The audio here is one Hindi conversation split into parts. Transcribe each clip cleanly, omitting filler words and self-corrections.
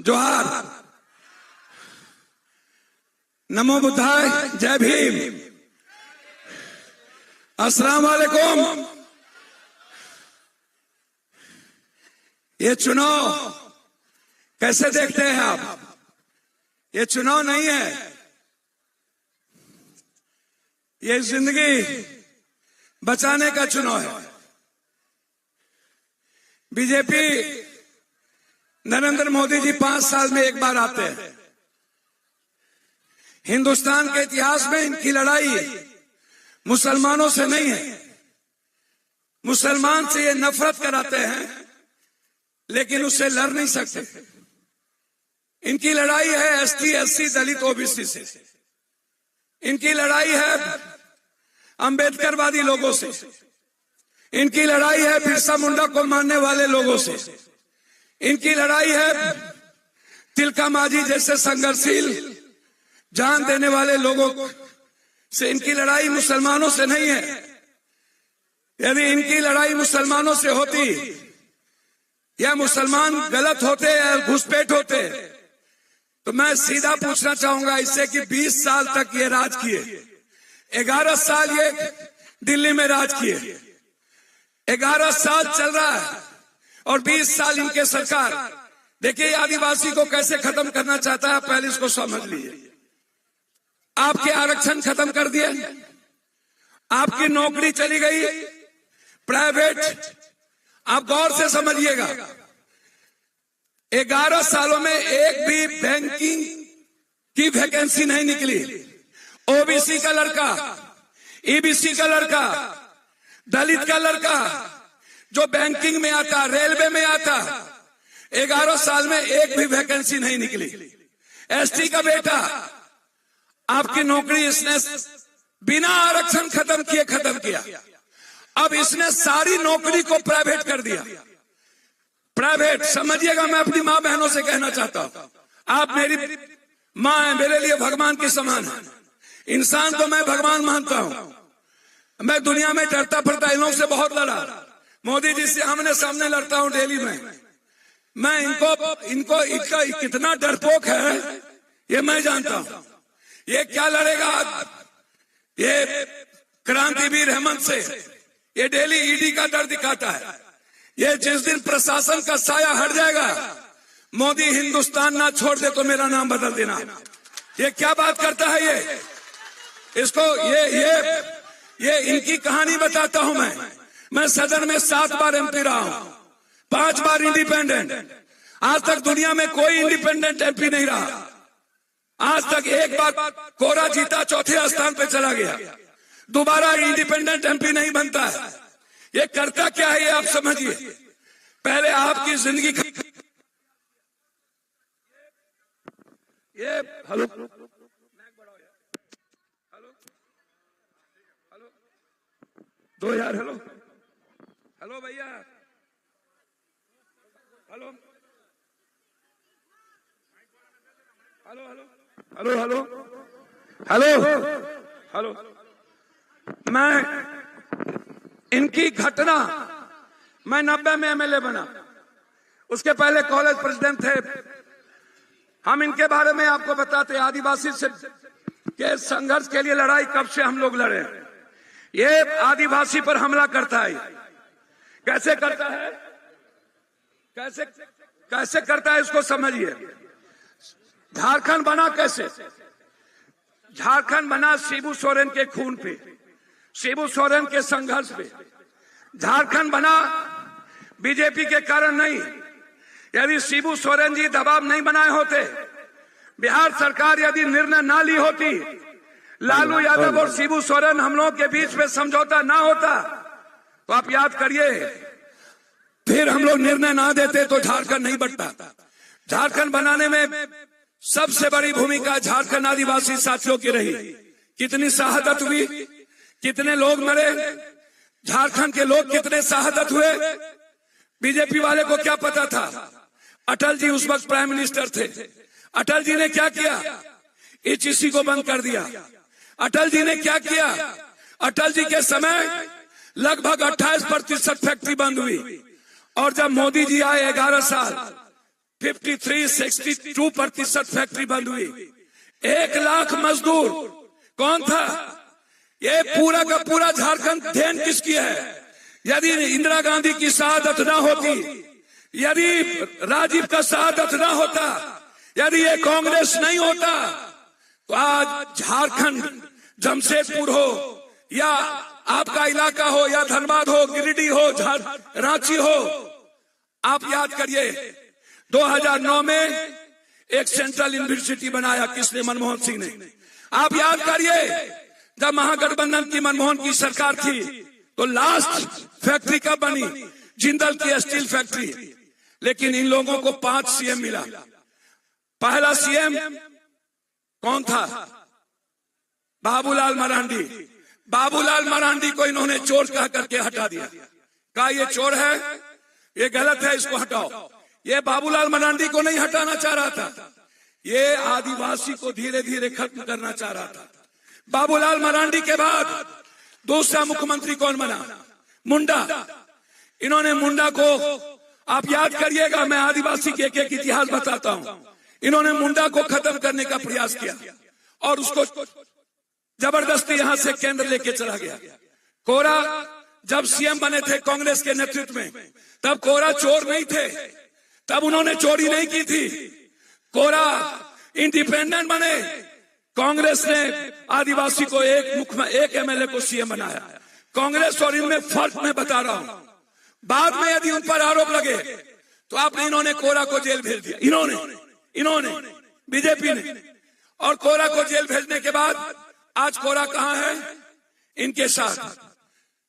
जोहार, नमो बुद्धाय, जय भीम, अस्सलाम वालेकुम। ये चुनाव कैसे देखते हैं आप? ये चुनाव नहीं है, ये जिंदगी बचाने का चुनाव है। बीजेपी नरेंद्र मोदी जी 5 साल में एक बार आते हैं। हिंदुस्तान के इतिहास में इनकी लड़ाई मुसलमानों से नहीं है। मुसलमान से ये नफरत कराते हैं, लेकिन उससे लड़ नहीं सकते। इनकी लड़ाई है एसटी, एससी, दलित, ओबीसी से। इनकी लड़ाई है अंबेडकरवादी लोगों से। इनकी लड़ाई है बिरसा मुंडा को मानने वाले लोगों से। इनकी लड़ाई है तिलका मांझी जैसे संघर्षशील जान देने वाले लोगों से। इनकी लड़ाई मुसलमानों से नहीं है। यदि इनकी लड़ाई मुसलमानों से होती या मुसलमान गलत होते या घुसपैठ होते, तो मैं सीधा पूछना चाहूंगा इससे कि 20 साल तक ये राज किए, 11 साल ये दिल्ली में राज किए, 11 साल चल रहा है और 20 साल इनके सरकार। देखिए आदिवासी को कैसे खत्म करना चाहता है, पहले इसको समझ लीजिए। आपके आरक्षण खत्म कर दिए, आपकी नौकरी चली गई प्राइवेट। आप गौर से समझिएगा, 11 सालों में एक भी बैंकिंग की वैकेंसी नहीं निकली। ओबीसी का लड़का, ईबीसी का लड़का, दलित का लड़का जो बैंकिंग में आता, रेलवे में आता, 11 साल में एक भी वैकेंसी नहीं निकली। एसटी का बेटा, आपकी नौकरी इसने बिना आरक्षण खत्म किए खत्म किया। अब इसने सारी नौकरी को प्राइवेट कर दिया। प्राइवेट समझिएगा, मैं अपनी माँ बहनों से कहना चाहता हूं, आप मेरी माँ है, मेरे लिए भगवान के समान है। इंसान तो मैं भगवान मानता हूं। मैं दुनिया में डरता फिरता इन लोगों से बहुत लड़ा। मोदी जी से आमने सामने लड़ता हूं डेली में। मैं इनको इनका कितना डरपोक है ये मैं जानता हूं। ये क्या लड़ेगा? ये क्रांतिवीर हेमंत से ये डेली ईडी का डर दिखाता है। ये जिस दिन प्रशासन का साया हट जाएगा, मोदी हिंदुस्तान ना छोड़ दे तो मेरा नाम बदल देना। ये क्या बात करता है ये? इसको ये इनकी कहानी बताता हूं मैं सदन में 7 बार एमपी रहा हूं, 5 बार इंडिपेंडेंट। आज तक दुनिया में कोई इंडिपेंडेंट एमपी नहीं रहा। आज तक एक बार कोरा जीता, चौथे स्थान पे चला गया। दोबारा इंडिपेंडेंट एमपी नहीं बनता है। ये करता क्या है ये आप समझिए। पहले आपकी जिंदगी ये हेलो 2000 हेलो भैया, hello hello hello hello hello hello. मैं इनकी घटना, मैं 90 में एमएलए बना, उसके पहले कॉलेज प्रेसिडेंट थे। हम इनके बारे में आपको बताते, आदिवासी से के संघर्ष के लिए लड़ाई कब से हम लोग लड़े। ये आदिवासी पर हमला करता है। कैसे करता है, कैसे करता है इसको समझिए। झारखंड बना कैसे? झारखंड बना शिबू सोरेन के खून पे, शिबू सोरेन के संघर्ष पे। झारखंड बना बीजेपी के कारण नहीं। यदि शिबू सोरेन जी दबाव नहीं बनाए होते, बिहार सरकार यदि निर्णय ना ली होती, लालू यादव और शिबू सोरेन हम लोगों के बीच में समझौता ना होता, तो आप याद करिए, फिर हम लोग निर्णय ना देते तो झारखंड नहीं बनता। झारखंड बनाने में सबसे बड़ी भूमिका झारखंड आदिवासी साथियों की रही। कितनी शहादत हुई, कितने लोग मरे, झारखंड के लोग कितने शहादत हुए, बीजेपी वाले को क्या पता था? अटल जी उस वक्त प्राइम मिनिस्टर थे। अटल जी ने क्या किया? एचईसी को बंद कर दिया। अटल जी ने क्या किया? अटल जी के समय लगभग 28% फैक्ट्री बंद हुई। और जब मोदी जी आए 11 साल, 62% फैक्ट्री बंद हुई। 1 लाख मजदूर कौन था? ये पूरा का पूरा झारखंड देन किसकी है? यदि इंदिरा गांधी की शहादत ना होती, यदि राजीव का शहादत ना होता, यदि ये कांग्रेस नहीं होता, तो आज झारखंड जमशेदपुर हो या आपका इलाका हो या धनबाद हो, गिरिडीह हो, रांची हो, आप याद करिए 2009 में एक सेंट्रल यूनिवर्सिटी बनाया किसने? मनमोहन सिंह ने। आप याद करिए जब महागठबंधन की मनमोहन की सरकार थी तो लास्ट फैक्ट्री कब बनी? जिंदल की स्टील फैक्ट्री। लेकिन इन लोगों को 5 सीएम मिला। पहला सीएम कौन था? बाबूलाल मरांडी। बाबूलाल मरांडी को इन्होंने चोर कह करके हटा दिया। कहा ये चोर है, ये गलत है, इसको हटाओ। ये बाबूलाल मरांडी को नहीं हटाना चाह रहा था, ये आदिवासी को धीरे धीरे खत्म करना चाह रहा था। बाबूलाल मरांडी के बाद दूसरा मुख्यमंत्री कौन बना? मुंडा। इन्होंने मुंडा को, आप याद करिएगा, मैं आदिवासी के एक इतिहास बताता हूं। इन्होंने मुंडा को खत्म करने का प्रयास किया और उसको जबरदस्ती यहां से केंद्र लेके चला गया। कोरा जब सीएम बने थे कांग्रेस के नेतृत्व में, तब कोरा चोर नहीं थे, तब उन्होंने चोरी नहीं की थी। कोरा इंडिपेंडेंट बने, कांग्रेस ने आदिवासी को एक एमएलए को सीएम बनाया। कांग्रेस और इनमें फर्क मैं बता रहा हूं। बाद में यदि उन पर आरोप लगे तो आपने, इन्होंने कोरा को जेल भेज दिया। इन्होंने बीजेपी ने, और कोरा को जेल भेजने के बाद आज कोरा कहां है? इनके साथ।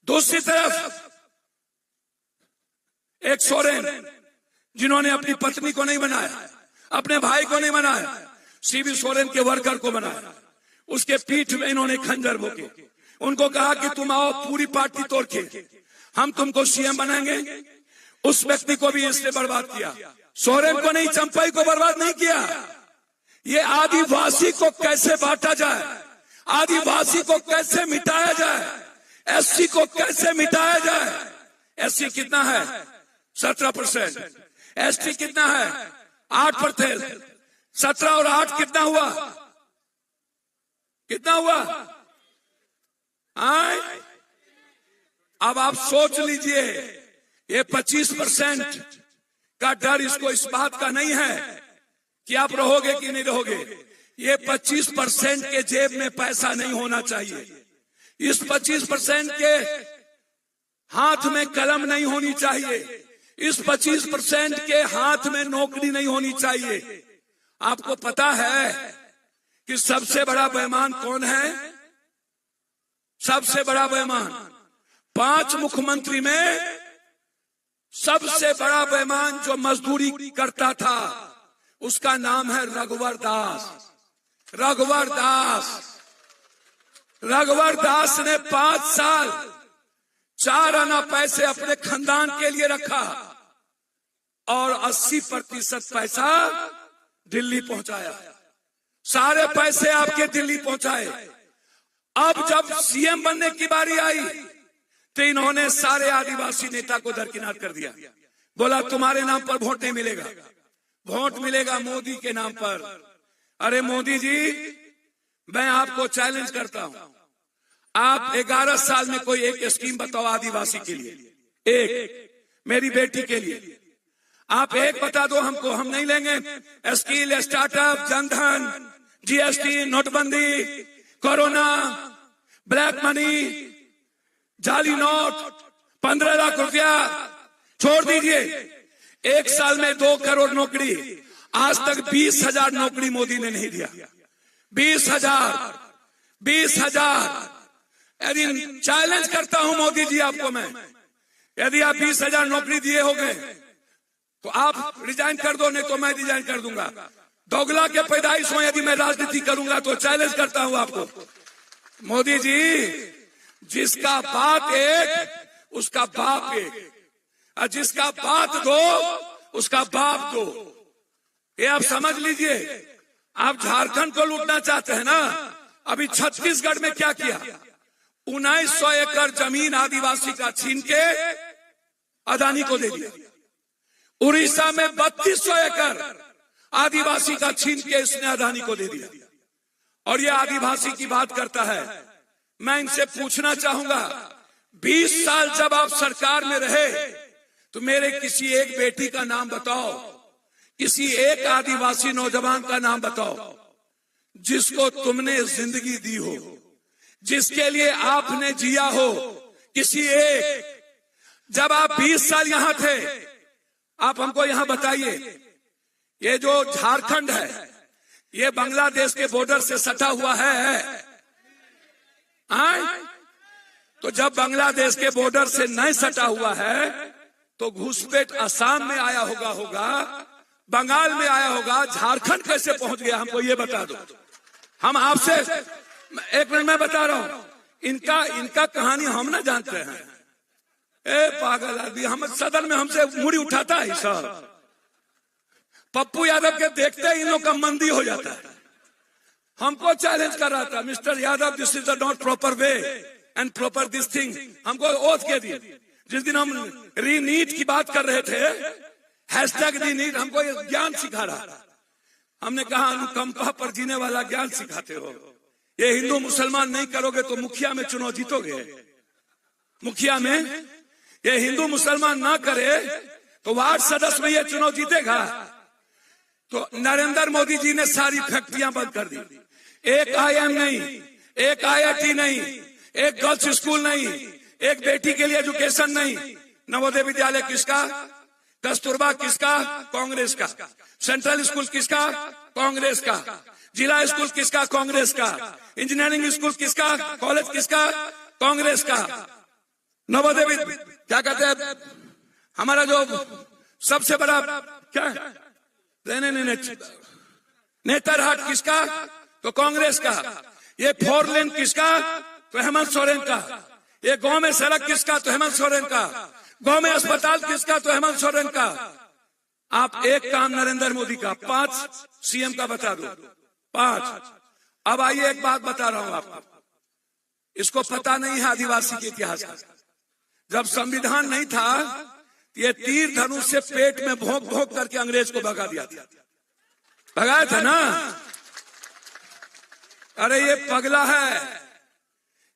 दूसरी तरफ एक सोरेन, जिन्होंने अपनी पत्नी को नहीं बनाया, अपने भाई को नहीं बनाया, सीवी सोरेन के वर्कर को बनाया। उसके पीठ में इन्होंने खंजर भोंके, उनको कहा कि तुम आओ पूरी पार्टी तोड़ के हम तुमको सीएम बनाएंगे। उस व्यक्ति को भी इसने बर्बाद किया। सोरेन को नहीं, चंपाई को बर्बाद नहीं किया। ये आदिवासी को कैसे बांटा जाए, आदिवासी को कैसे मिटाया जाए, एससी को कैसे मिटाया जाए। एससी कितना है? 17%। एसटी कितना है? 8%। 17 और 8 कितना हुआ? कितना हुआ? अब आप सोच लीजिए, ये 25% का डर इसको इस बात का नहीं है कि आप रहोगे कि नहीं रहोगे। ये 25% के जेब में पैसा नहीं होना चाहिए। इस 25% के हाथ में कलम नहीं होनी चाहिए। इस 25% के हाथ में नौकरी नहीं होनी चाहिए। आपको पता है कि सबसे बड़ा बेईमान कौन है? सबसे बड़ा बेईमान 5 मुख्यमंत्री में सबसे बड़ा बेईमान जो मजदूरी करता था, उसका नाम है रघुवर दास। रघुवर दास। रघुवर दास ने 5 साल 4 आना पैसे अपने खानदान के लिए रखा और 80% पैसा दिल्ली पहुंचाया। सारे पैसे आपके दिल्ली पहुंचाए। अब जब सीएम बनने की बारी आई तो इन्होंने सारे आदिवासी नेता को दरकिनार कर दिया। बोला तुम्हारे नाम पर वोट नहीं मिलेगा, वोट मिलेगा मोदी के नाम पर। अरे मोदी जी, मैं आपको चैलेंज करता हूं, आप 11 साल में कोई एक स्कीम बताओ आदिवासी के लिए, एक मेरी बेटी के लिए। आप एक बता दो हमको, हम नहीं लेंगे। स्किल, स्टार्टअप, जनधन, जीएसटी, नोटबंदी, कोरोना, ब्लैक मनी, जाली नोट, 15 लाख रुपया छोड़ दीजिए। 1 साल में 2 करोड़ नौकरी। आज तक 20,000 नौकरी मोदी ने नहीं दिया। 20,000। यदि चैलेंज करता हूं मोदी जी आपको मैं, यदि आप 20,000 नौकरी दिए होंगे तो आप रिजाइन कर दो, नहीं तो मैं रिजाइन कर दूंगा। दोगला के पैदाइश हो, यदि मैं राजनीति करूंगा तो चैलेंज करता हूं आपको। मोदी जी, जिसका बात एक उसका बाप एक, और जिसका बात दो उसका बाप दो। ये आप समझ लीजिए। आप झारखंड को लूटना चाहते हैं ना? अभी छत्तीसगढ़ में क्या किया? 1900 एकड़ जमीन आदिवासी का छीन के अदानी को दे दिया। उड़ीसा में 3200 एकड़ आदिवासी का छीन के इसने अदानी को दे दिया, और ये आदिवासी की बात करता है। मैं इनसे पूछना चाहूंगा, 20 साल जब आप सरकार में रहे तो मेरे किसी एक बेटी का नाम बताओ, किसी एक आदिवासी नौजवान का नाम बताओ जिसको तुमने जिंदगी दी हो, जिसके लिए आपने जिया हो। किसी एक, जब आप 20 साल यहां थे, आप हमको यहां बताइए, ये जो झारखंड है ये बांग्लादेश के बॉर्डर से सटा हुआ है। तो जब बांग्लादेश के बॉर्डर से नहीं सटा हुआ है तो घुसपैठ असम में आया होगा, बंगाल में आया होगा, झारखंड कैसे पहुंच गया हमको ये बता दो। हम आपसे एक मिनट में बता रहा हूं, इनका कहानी हम ना जानते हैं। ए पागल आदमी, हम सदन में हमसे मुड़ी उठाता है सर। पप्पू यादव के देखते ही इन लोग का मंदी हो जाता है। हमको चैलेंज कर रहा था, mister Yadav this is not proper way and proper this thing. हमको ओथ के दिए जिस दिन हम रीनीट की बात कर रहे थे, हैशटैग रीनीट, हमको ये ज्ञान सिखा रहा। हमने कहा अनुकंपा पर जीने वाला ज्ञान सिखाते हो, ये हिंदू मुसलमान नहीं करोगे तो मुखिया में चुनाव जीतोगे। मुखिया में ये हिंदू मुसलमान ना करे तो वार्ड सदस्य में ये चुनाव जीतेगा। तो नरेंद्र मोदी जी ने सारी फैक्ट्रियां बंद कर दी। एक IIM नहीं, एक IIT नहीं, एक गर्ल्स स्कूल नहीं, एक बेटी के लिए एजुकेशन नहीं। नवोदय विद्यालय किसका? कस्तूरबा किसका? कांग्रेस का। सेंट्रल स्कूल किसका? कांग्रेस का। जिला स्कूल किसका? कांग्रेस का। इंजीनियरिंग स्कूल किसका? कॉलेज किसका? कांग्रेस का। नवोदय क्या कहते हैं, हमारा जो सबसे बड़ा क्या नेतरहाट किसका? तो कांग्रेस का। ये 4 लेन किसका? तो हेमंत सोरेन का। ये गांव में सड़क किसका? तो हेमंत सोरेन का। गांव में अस्पताल किसका? तो हेमंत सोरेन का। आप एक काम नरेंद्र मोदी का 5 CM का बता दो, 5। अब आइए एक बात बता रहा हूं आपको, इसको पता नहीं है आदिवासी के इतिहास का। जब संविधान नहीं था, ये तीर धनुष से पेट में भोंक भोंक करके अंग्रेज को भगा दिया था। भगाया था ना? अरे ये पगला है,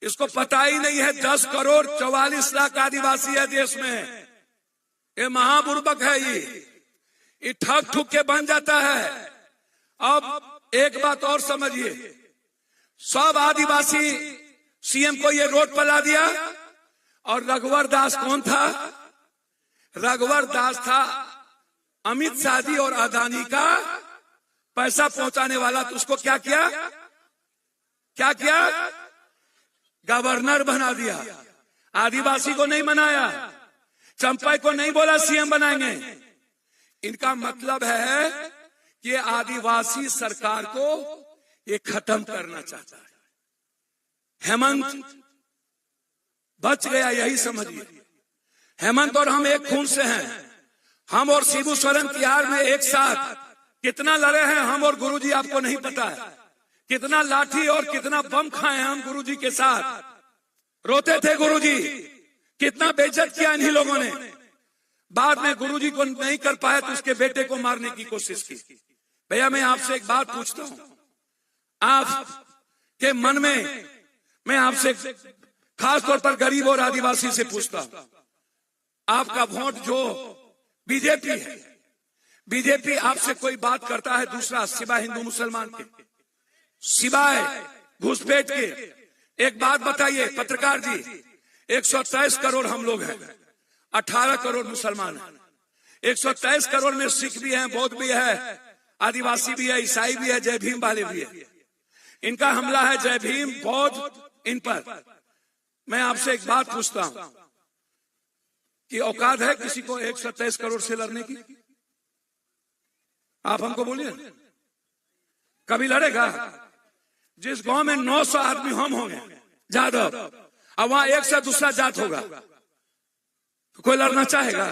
इसको पता ही नहीं है 10 करोड़ 44 लाख आदिवासी है देश में। ये महाबुर्बक है, ये ठग ठुक के बन जाता है। अब एक बात और समझिए, सब आदिवासी CM को ये रोड पर ला दिया। और रघुवर दास कौन था? रघुवर दास था अमित शाह जी और अदानी का पैसा पहुंचाने वाला। तो उसको क्या किया? क्या किया? गवर्नर बना दिया। आदिवासी को नहीं बनाया, चंपाई को नहीं बोला CM बनाएंगे। इनका मतलब है कि आदिवासी सरकार को ये खत्म करना चाहता है। हेमंत बच गया, यही समझिए। हेमंत और हम एक खून से हैं। हम और शिबू सोरेन तिहाड़ में एक साथ कितना लड़े हैं हम और गुरुजी, आपको नहीं पता है। कितना लाठी और कितना बम खाए हैं हम गुरुजी के साथ। रोते थे गुरुजी, कितना बेइज्जत किया इन्हीं लोगों ने। बाद में गुरुजी को नहीं कर पाए तो उसके बेटे को मारने की कोशिश की। भैया मैं आपसे एक बात पूछता हूं, आपके मन में, मैं आपसे खास तौर पर गरीब और आदिवासी से पूछता हूं, आपका वोट जो बीजेपी है, बीजेपी आपसे कोई बात करता है दूसरा सिवाय हिंदू मुसलमान के, सिवाय घुसपैठ के? एक बात बताइए पत्रकार जी, 123 करोड़ हम लोग हैं, 18 करोड़ मुसलमान हैं। 123 करोड़ में सिख भी हैं, बौद्ध भी है, आदिवासी भी है, ईसाई भी है, जय भीम वाले भी है। इनका हमला है जय भीम बौद्ध इन पर। मैं आपसे एक बात पूछता हूं कि औकात है किसी को 123 करोड़ से लड़ने की? आप हमको बोलिए, कभी लड़ेगा? जिस गांव में 900 आदमी हम होंगे जादव, अब वहां एक से दूसरा जात होगा, तो कोई लड़ना चाहेगा?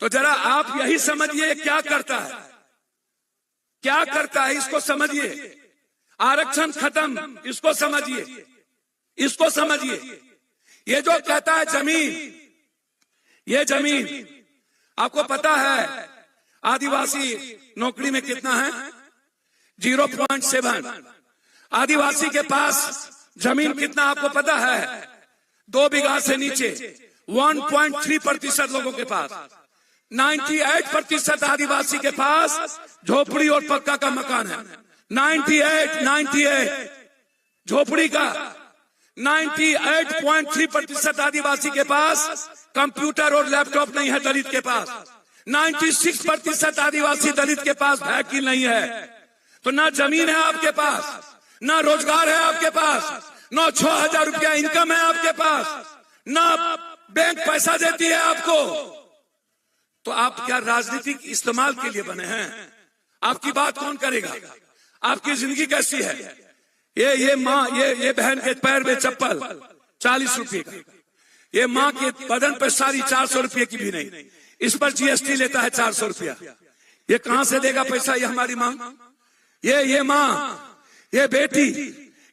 तो जरा आप यही समझिए क्या करता है, क्या करता है, इसको समझिए। आरक्षण खत्म, इसको समझिए, इसको समझिए। ये जो कहता है जमीन, ये जमीन आपको पता है आदिवासी नौकरी में कितना है? 0.7। आदिवासी के पास जमीन कितना आपको पता है? 2 बीघा से नीचे। 1.3% लोगों के पास। 98% आदिवासी के पास झोपड़ी और पक्का का मकान है। 98 झोपड़ी का। 98.3% आदिवासी के पास कंप्यूटर और लैपटॉप नहीं है दलित के पास। 96% आदिवासी दलित के पास व्हीकल नहीं है। तो ना जमीन है आपके पास, ना रोजगार है आपके पास, ना 6,000 रुपया इनकम है आपके पास, ना बैंक पैसा देती है आपको। तो आप क्या राजनीतिक इस्तेमाल के लिए बने हैं? आपकी बात कौन करेगा? आपकी जिंदगी कैसी है? ये माँ, ये बहन के पैर में चप्पल 40 रुपए का। ये माँ के बदन पर साड़ी 400 रुपये की भी नहीं। इस पर जीएसटी लेता है 400 रुपया। ये कहां से देगा पैसा? ये हमारी माँ, ये माँ, ये बेटी,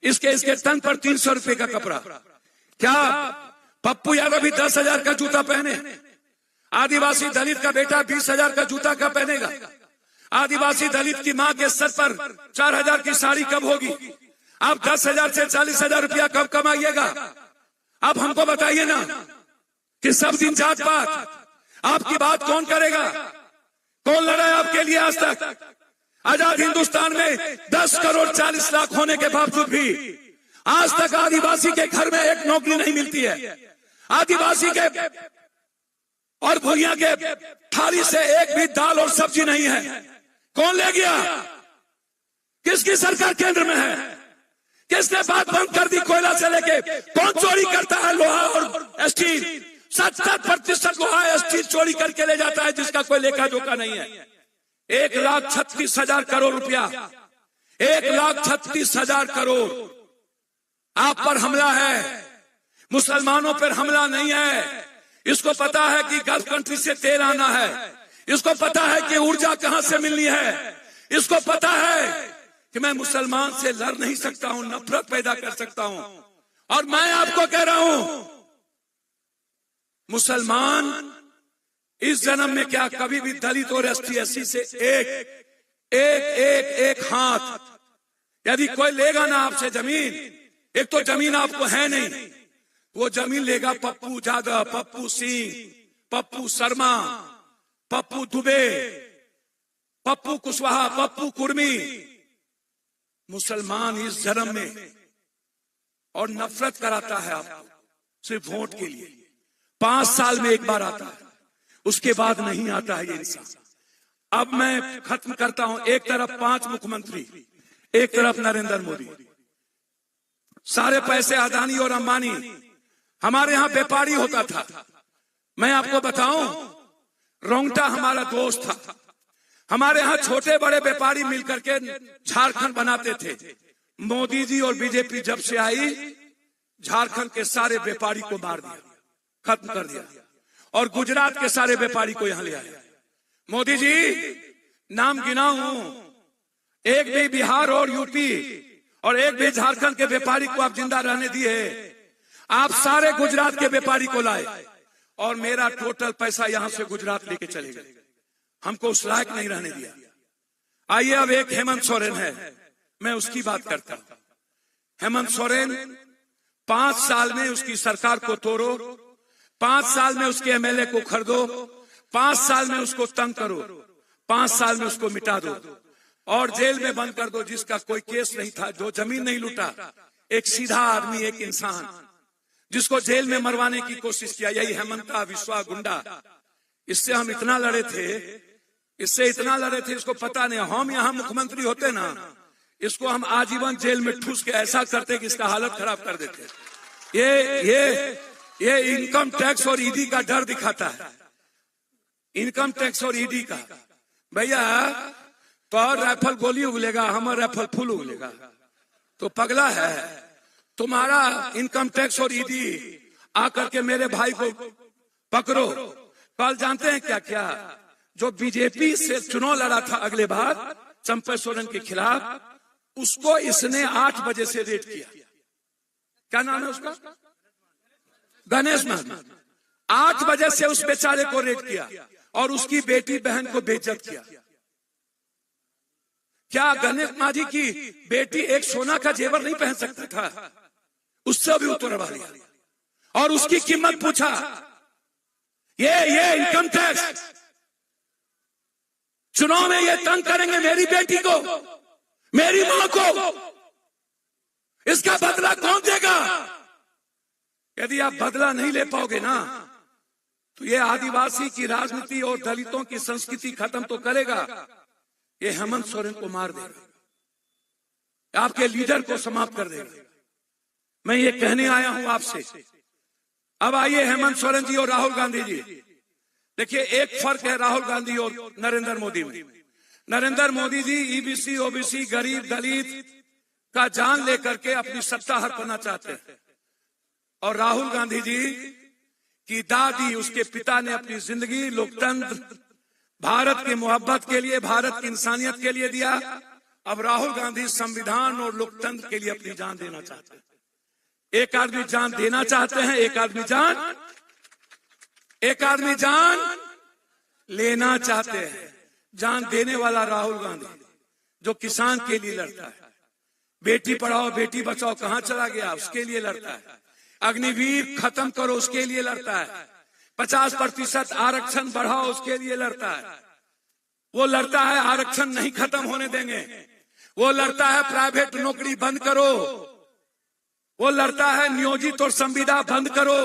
इसके तन पर 300 रुपये का कपड़ा। क्या पप्पू यादव भी 10,000 का जूता पहने? आदिवासी दलित का बेटा 20,000 का जूता कब पहनेगा? आदिवासी दलित की माँ के सर पर 4,000 की साड़ी कब होगी? आप 10,000 से 40,000 रुपया कब कमाइएगा? आप हमको बताइए ना कि सब दिन जात पात। आपकी बात कौन करेगा? कौन लड़ा है आपके लिए आज तक? आजाद हिंदुस्तान में 10 करोड़ 40 लाख होने के बावजूद भी आज तक आदिवासी के घर में एक नौकरी नहीं मिलती है। आदिवासी के और भुइयां के थाली से एक भी दाल और सब्जी नहीं है। कौन ले गया? किसकी सरकार केंद्र में है? किसने बात बंद कर दी? कोयला से लेके कौन चोरी करता है? लोहा और स्टील। 70% लोहा स्टील चोरी करके ले जाता है, जिसका कोई लेखा जोखा नहीं है। 1,36,000 करोड़ रुपया, 1,36,000 करोड़ आप पर हमला है। मुसलमानों पर हमला नहीं है। इसको पता है कि गल्फ कंट्री से तेल आना है। इसको पता है कि ऊर्जा कहां से मिलनी है। इसको पता है कि मैं मुसलमान से लड़ नहीं सकता हूं, नफरत पैदा कर सकता हूं। और मैं आपको कह रहा हूं, मुसलमान इस जन्म में क्या कभी भी दलित और ST/SC से एक हाथ, यदि कोई लेगा ना आपसे जमीन, एक तो जमीन आपको है नहीं, वो जमीन लेगा पप्पू यादव, पप्पू सिंह, पप्पू शर्मा, पप्पू दुबे, पप्पू कुशवाहा, पप्पू कुर्मी। मुसलमान इस जन्म में और नफरत कराता है आपको सिर्फ वोट के लिए। 5 साल में एक बार आता है, उसके बाद नहीं आता है ये इंसान। अब मैं खत्म करता हूं। एक तरफ 5 मुख्यमंत्री, एक तरफ नरेंद्र मोदी, सारे पैसे अदानी और अंबानी। हमारे यहां व्यापारी होता था, मैं आपको बताऊं, रोंगटा हमारा दोस्त था। हमारे यहां छोटे बड़े व्यापारी मिलकर के झारखंड बनाते थे। मोदी जी और बीजेपी जब से आई, झारखंड के सारे व्यापारी को मार दिया, खत्म कर दिया, और गुजरात के सारे व्यापारी को यहां ले आया। मोदी जी, नाम गिना हूं, एक भी बिहार और यूपी और एक भी झारखंड के व्यापारी को आप जिंदा रहने दिए। आप सारे गुजरात के व्यापारी को लाए और मेरा टोटल पैसा यहां से गुजरात लेके चले गए। हमको उस लायक नहीं रहने दिया। आइए, अब एक हेमंत सोरेन है, मैं उसकी बात करता हूं। हेमंत सोरेन, 5 साल में उसकी सरकार को तोड़ो, 5 साल में उसके MLA को खरीदो, 5 साल में उसको तंग करो, 5 साल में उसको मिटा दो और जेल में बंद कर दो, जिसका कोई केस नहीं था, जो जमीन नहीं लूटा। एक सीधा आदमी, एक इंसान, जिसको जेल में मरवाने की कोशिश किया। यही हेमंत का विश्वा गुंडा। इससे हम इतना लड़े थे, इसको पता नहीं। हम यहाँ मुख्यमंत्री होते ना, इसको हम आजीवन जेल में ठूस के ऐसा करते कि इसका हालत खराब कर देते। ये इनकम टैक्स और ईडी का डर दिखाता है। इनकम टैक्स और ईडी का, भैया तो राइफल गोली उगलेगा, हमारा राइफल फूल उगलेगा। तो पगला है तुम्हारा इनकम टैक्स और ईडी आकर के मेरे भाई को पकड़ो। कल जानते हैं क्या क्या, जो बीजेपी से चुनाव लड़ा था अगले बार चंपा सोरेन के खिलाफ, उसको इसने 8 बजे से रेड किया। क्या नाम है उसका? गणेश महतो। 8 बजे से उस बेचारे को रेड किया। और उसकी बेटी बहन को बेइज्जत किया। क्या गणेश माझी की बेटी एक सोना का जेवर नहीं पहन सकता था? उससे भी उतरवा लिया और उसकी कीमत पूछा। ये इनकम टैक्स चुनाव में ये तंग करेंगे मेरी बेटी को, मेरी मां को, इसका बदला कौन देगा? यदि आप बदला नहीं ले पाओगे ना, तो ये आदिवासी की राजनीति और दलितों की संस्कृति खत्म तो करेगा, ये हेमंत सोरेन को मार देगा, आपके लीडर को समाप्त कर देगा। मैं ये कहने आया हूं आपसे। अब आइए हेमंत सोरेन जी और राहुल गांधी जी। देखिए, एक फर्क है राहुल गांधी और नरेंद्र मोदी में। नरेंद्र मोदी जी ईबीसी, ओबीसी, गरीब, दलित का जान लेकर के अपनी सत्ता हड़पना चाहते हैं, और राहुल गांधी जी की दादी, उसके पिता ने अपनी जिंदगी लोकतंत्र, भारत की मोहब्बत के लिए, भारत की इंसानियत के लिए दिया। अब राहुल गांधी संविधान और लोकतंत्र के लिए अपनी जान देना चाहते हैं। एक आदमी जान देना चाहते हैं, एक आदमी जान लेना चाहते हैं। जान देने वाला राहुल गांधी, जो किसान के लिए लड़ता है। बेटी पढ़ाओ बेटी बचाओ कहां चला गया, उसके लिए लड़ता है। अग्निवीर खत्म करो, उसके लिए लड़ता है। 50% आरक्षण बढ़ाओ, उसके लिए लड़ता है। वो लड़ता है आरक्षण नहीं खत्म होने देंगे। वो लड़ता है प्राइवेट नौकरी बंद करो। वो लड़ता है नियोजित और संविदा बंद करो।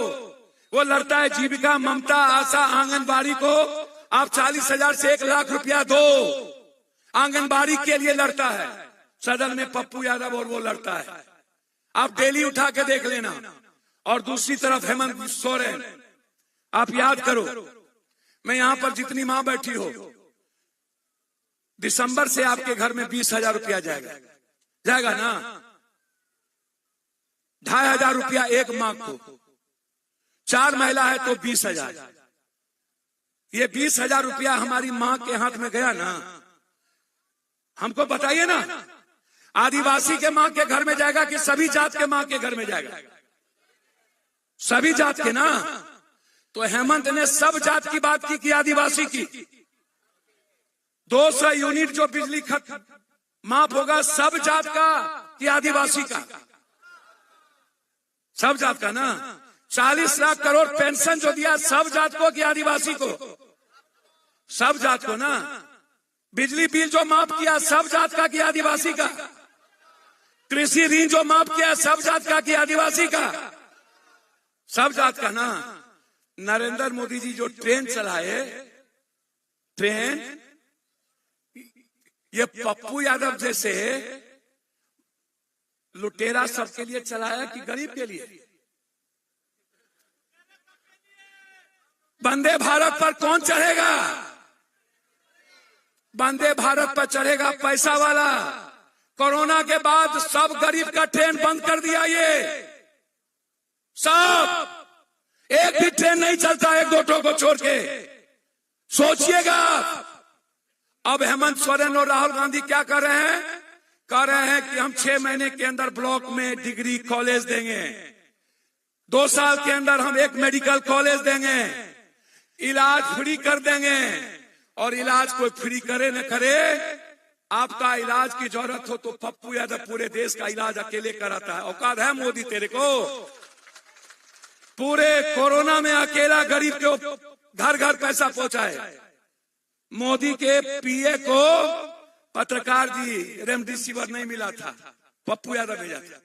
वो लड़ता है जीविका, ममता, आशा, आंगनबाड़ी को आप 40,000 से 1 लाख रुपया दो। आंगनबाड़ी के लिए लड़ता है। सदन में पप्पू यादव और वो लड़ता है। आप डेली उठा के देख लेना। और दूसरी तरफ हेमंत सोरेन, आप याद करो, मैं यहां पर जितनी मां बैठी हो, दिसंबर से आपके घर में 20,000 रुपया जाएगा ना। 2,500 रुपया एक मां को, 4 महिला है तो 20,000। ये 20,000 रुपया हमारी मां के हाथ में गया ना, हमको बताइए ना, आदिवासी के मां के घर में जाएगा कि सभी जात के मां के घर में जाएगा? सभी जात के ना। तो हेमंत ने सब जात की बात की आदिवासी की। 200 यूनिट जो बिजली खर्च माफ होगा, सब जात का कि आदिवासी का? सब जात का ना। 40 लाख करोड़ पेंशन जो दिया, सब जात को कि आदिवासी को? सब जात को ना। बिजली बिल जो माफ किया, सब जात का कि आदिवासी का? कृषि ऋण जो माफ किया, सब जात का कि आदिवासी का? सब जात का ना। नरेंद्र मोदी जी जो ट्रेन चलाए, ट्रेन ये पप्पू यादव जैसे लुटेरा सबके लिए चलाया कि गरीब के लिए? वंदे भारत पर कौन चढ़ेगा? वंदे भारत पर चढ़ेगा पैसा वाला। कोरोना के बाद सब गरीब का ट्रेन बंद कर दिया। ये सब, एक भी ट्रेन नहीं चलता 1-2 को छोड़ के। सोचिएगा। अब हेमंत सोरेन और राहुल गांधी क्या कर रहे हैं? कह रहे हैं कि हम 6 महीने के अंदर ब्लॉक में डिग्री कॉलेज देंगे, 2 साल के अंदर हम एक मेडिकल कॉलेज देंगे, इलाज फ्री कर देंगे। और इलाज कोई फ्री करे न करे, आपका इलाज की जरूरत हो तो पप्पू यादव पूरे देश का इलाज अकेले कराता है। औकात है मोदी तेरे को? पूरे कोरोना में अकेला गरीब को घर घर पैसा पहुंचाए। मोदी के पीए को पत्रकार जी रेमडेसिविर नहीं मिला था, पप्पू यादव भेजा था।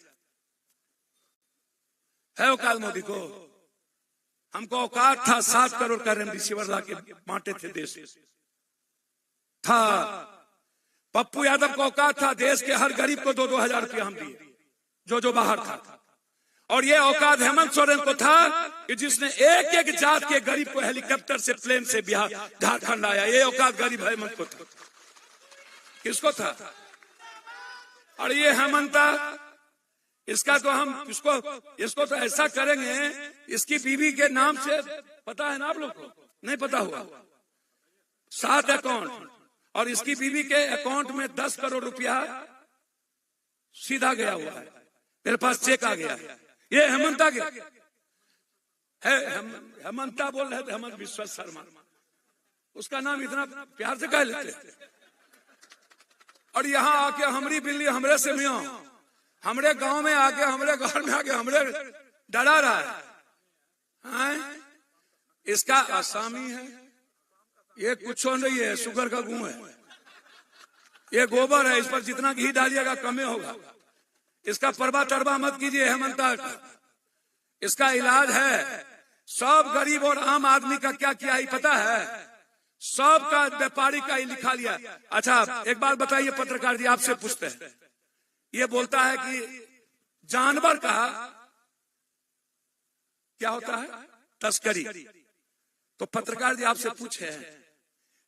है औकात मोदी को? हमको औकात था 7 करोड़ का रेमडेसिविर लाके बांटे थे देश था। पप्पू यादव को औकात था देश के हर गरीब को 2-2 हजार रुपया हम दिए, जो बाहर था। और ये औकात हेमंत सोरेन को था कि जिसने एक जात के गरीब को हेलीकॉप्टर से, प्लेन से बिहार झारखंड लाया। ये औकात गरीब हेमंत को था। किसको था? और ये हेमंता, इसका तो हम इसको तो ऐसा करेंगे, इसकी बीवी के नाम से पता है ना आप लोग को? नहीं पता हुआ? 7 अकाउंट, और इसकी बीवी के अकाउंट में 10 करोड़ रुपया सीधा गया हुआ है। मेरे पास चेक आ गया। ये हेमंता के है। हेमंता बोल रहे थे, हेमंत विश्व शर्मा। उसका नाम इतना प्यार से कह लेते हैं। और यहाँ आके हमरी बिल्ली हमरे से मियाँ, हमरे गांव में आके, हमरे घर में आके हमरे डरा रहा है। इसका आसामी है, ये कुछ नहीं है, शुगर का गुण है, ये गोबर है, इस पर जितना घी डालिएगा कमे होगा। इसका परवा तरवा मत कीजिए हेमंता का, इसका इलाज है। सब गरीब और आम आदमी का क्या किया ही पता है, सबका व्यापारी का ही लिखा लिया। अच्छा एक बात बताइए पत्रकार जी, आपसे पूछते हैं, ये बोलता है कि जानवर का क्या होता है, तस्करी। तो पत्रकार जी आपसे पूछे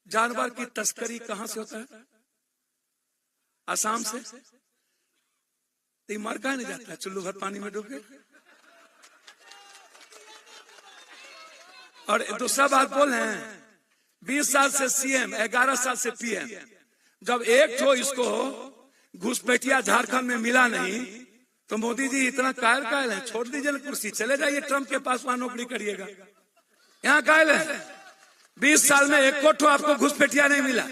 जानवर की तस्करी कहां से होता है? असम से। तो मर का नहीं जाता है चुल्लू भर पानी में डूब के। और दूसरा बात बोल रहे हैं, 20 साल से सीएम, 11 साल से पीएम, जब एक ठो इसको घुसपैठिया झारखंड में मिला नहीं तो मोदी जी इतना कायल है, छोड़ दीजिए ना कुर्सी, चले जाइए ट्रंप के पास, वहां नौकरी करिएगा। यहाँ कायल है, 20 साल में एक ठो आपको घुसपैठिया नहीं मिला।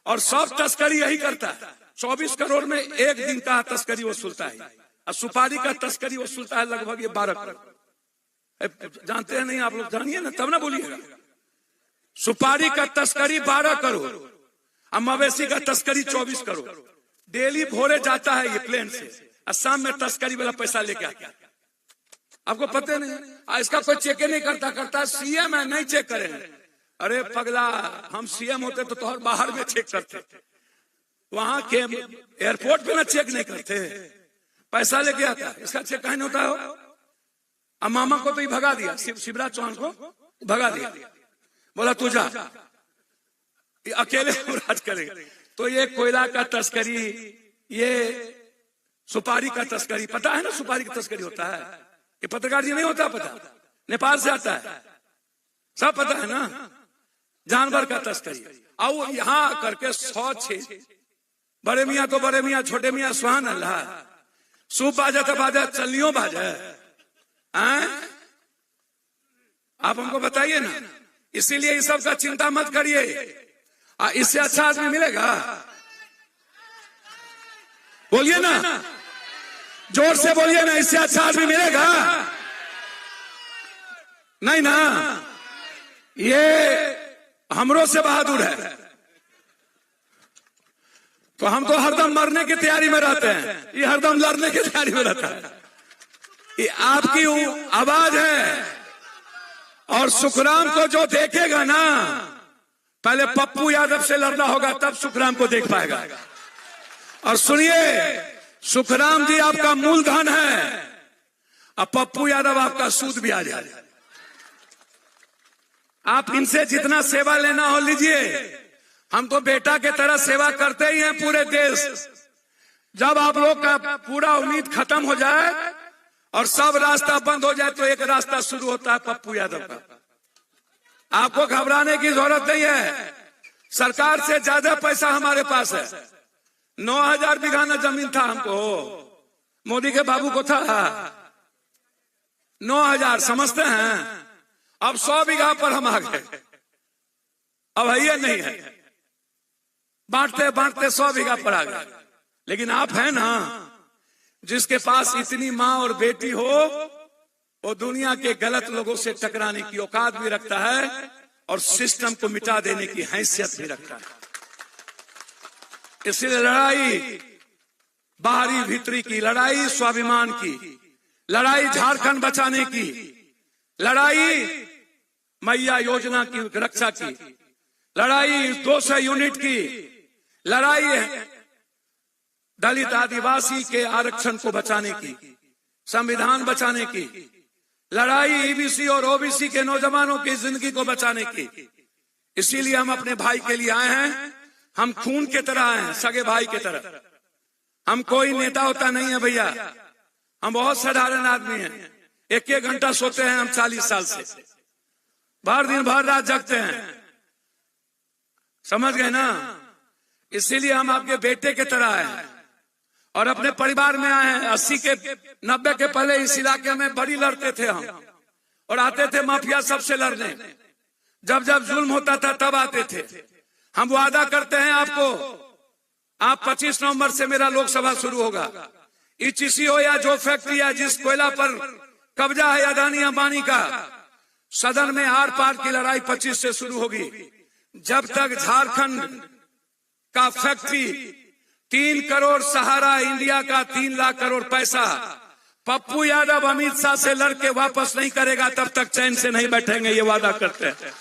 और सब तस्करी यही करता है, 24 करोड़ में एक दिन का तस्करी वसूलता है, और सुपारी का तस्करी वसूलता है लगभग ये 12 करोड़। जानते हैं नहीं आप लोग, जानिए ना तब ना बोलिएगा। सुपारी का तस्करी 12 करोड़ और मवेशी का तस्करी 24 करोड़। डेली भोरे जाता है ये प्लेन से, असम में तस्करी वाला पैसा लेके आता। आपको पता नहीं, इसका कोई चेक नहीं करता सीएम है नहीं चेक करे। अरे पगला, हम सीएम होते तो तोहर बाहर में चेक करते, वहां के एयरपोर्ट पे ना चेक नहीं करते, पैसा लेके आता। इसका चेक कहीं नहीं होता हो। अब मामा को तो ही भगा दिया, शिवराज चौहान को भगा दिया, बोला तू जा, अकेले राज करेगा। तो ये कोयला का तस्करी, ये सुपारी का तस्करी, पता है ना सुपारी की तस्करी होता है, ये पत्रकार जी नहीं होता पता, नेपाल से आता है, सब पता है ना। जानवर का तस्करी, और यहाँ करके 106 बड़े मियाँ तो बड़े मियाँ, छोटे मियाँ सुहान अल्लाह, सूप बाजा तो बाजा, चलियों बाजा। आप हमको बताइए ना, इसीलिए इस सब का चिंता मत करिए। इससे अच्छा आदमी मिलेगा? बोलिए ना, जोर से बोलिए ना, इससे अच्छा आदमी मिलेगा? नहीं ना, ये हमरों से बहादुर है। तो हम तो हरदम मरने की तैयारी में रहते हैं, ये हरदम लड़ने की तैयारी में रहता है। ये आपकी आवाज है। और सुखराम को जो देखेगा ना, पहले पप्पू यादव से लड़ना होगा, तब सुखराम को देख पाएगा। और सुनिए, सुखराम जी आपका मूलधन है, और पप्पू यादव आपका सूद भी आ जाए। आप इनसे जितना सेवा लेना हो लीजिए, हम तो बेटा के तरह सेवा करते ही हैं पूरे देश। जब आप लोग का पूरा उम्मीद खत्म हो जाए और सब रास्ता बंद हो जाए, तो एक रास्ता शुरू होता है पप्पू यादव का। आपको घबराने की जरूरत नहीं है, सरकार से ज्यादा पैसा हमारे पास है। 9000 बीघा ना जमीन था हमको, मोदी के बाबू को था 9000, समझते हैं? अब 100 बीघा पर हम आ गए, अब है ये नहीं है, बांटते बांटते 100 बीघा पर आ गए। लेकिन आप हैं ना, जिसके पास इतनी माँ और बेटी हो, वो दुनिया के गलत लोगों से टकराने की औकात भी रखता है और सिस्टम को मिटा देने की हैसियत भी रखता है। इसलिए लड़ाई बाहरी भीतरी की, लड़ाई स्वाभिमान की, लड़ाई झारखंड बचाने की, लड़ाई मैया योजना की रक्षा की, लड़ाई 200 यूनिट की, लड़ाई दलित आदिवासी के आरक्षण को बचाने की, संविधान बचाने की, लड़ाई ईबीसी और ओबीसी के नौजवानों की जिंदगी को बचाने की। इसीलिए हम अपने भाई के लिए आए हैं। हम खून के तरह आए हैं, सगे भाई के तरह। हम कोई नेता होता नहीं है भैया, हम बहुत साधारण आदमी हैं। 1-1 घंटा सोते हैं हम 40 साल से, भर दिन भर रात जगते हैं, समझ गए ना। इसीलिए हम आपके बेटे के तरह आए हैं और अपने परिवार में आए हैं। 80 के 90 के पहले इस इलाके में बड़ी लड़ते थे हम, और आते थे माफिया सबसे लड़ने। जब जब जुल्म होता था तब आते थे। हम वादा करते हैं आपको, आप 25 नवंबर से मेरा लोकसभा शुरू होगा। ईचीसी हो या जो फैक्ट्री या जिस कोयला पर कब्जा है अदानी अंबानी का, सदन में आर पार की लड़ाई 25 से शुरू होगी। जब तक झारखंड का फैक्ट्री 3 करोड़ सहारा इंडिया का 3 लाख करोड़ पैसा पप्पू यादव अमित शाह से लड़के वापस नहीं करेगा, तब तक चैन से नहीं बैठेंगे, ये वादा करते हैं।